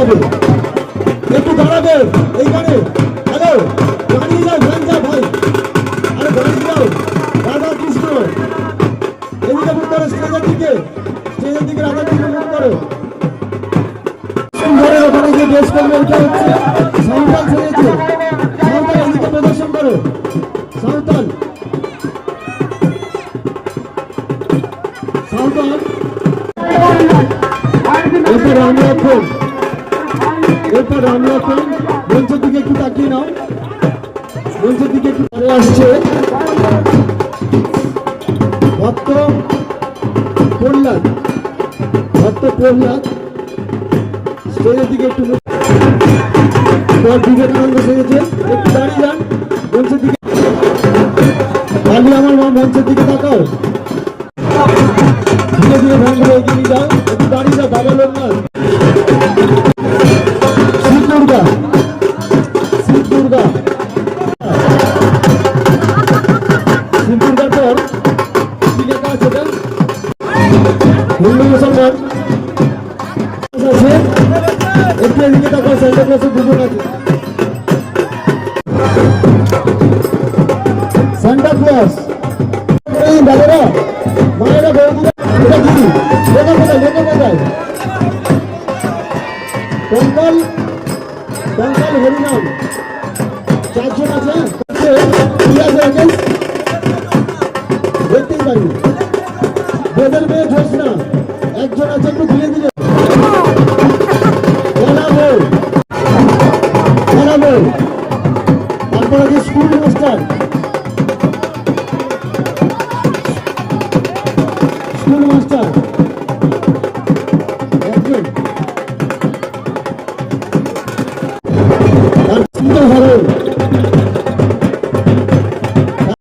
হবে, একটু দাঁড়াবে এইখানে। হ্যালো, দাঁড়িয়ে যাও, ভ্যান যা ভাই, আরে দাঁড়িয়ে যাও। রাধা কৃষ্ণ এদিকে মুখ করো, স্টেজের দিকে, স্টেজের দিকে রাধা কৃষ্ণ মুখ করো। সুন্দরের ওখানে গিয়ে ড্রেস করবে, এটা হচ্ছে সাঁওতাল সেজেছে। সাঁওতাল এদিকে প্রদর্শন করো, সাঁওতাল সাঁওতাল। এরপর রামলক্ষণ, এরপর রামলক্ষণ মঞ্চের দিকে একটু তাকিয়ে নাও, মঞ্চের দিকে একটু পরে আসছে ভক্ত প্রহ্লাদ, ভক্ত প্রহ্লাদ স্টেজের দিকে একটু। বিবেকানন্দ সেজেছে, একটু দাঁড়িয়ে যান মঞ্চের দিকে। কালী আমার মা মঞ্চের দিকে তাকাও, ধীরে ধীরে ভ্যানগুলো এগিয়ে নিয়ে যাও, একটু দাঁড়িয়ে যাও। বাবা লোকনাথ, শিব দুর্গা, শিব দুর্গা, শিব দুর্গার পর কি লেখা আছে? হিন্দু মুসলমান আছে, একটু এদিকে তাকাও। সেন্টার ক্লাসে দুজন আছে, সান্টা ক্লজ। দাদারা, মায়েরা, বৌদিরা, এটা দিদি, লেখা কোথায়, লেখা কোথায়? কঙ্কাল, কঙ্কাল হরিনাম, চারজন আছে। দেখতেই পারি বেদের মেয়ে জ্যোৎস্না একজন আছে, একটু ধীরে ধীরে জানাবো জানাবো। তারপরে যে স্কুল মাস্টার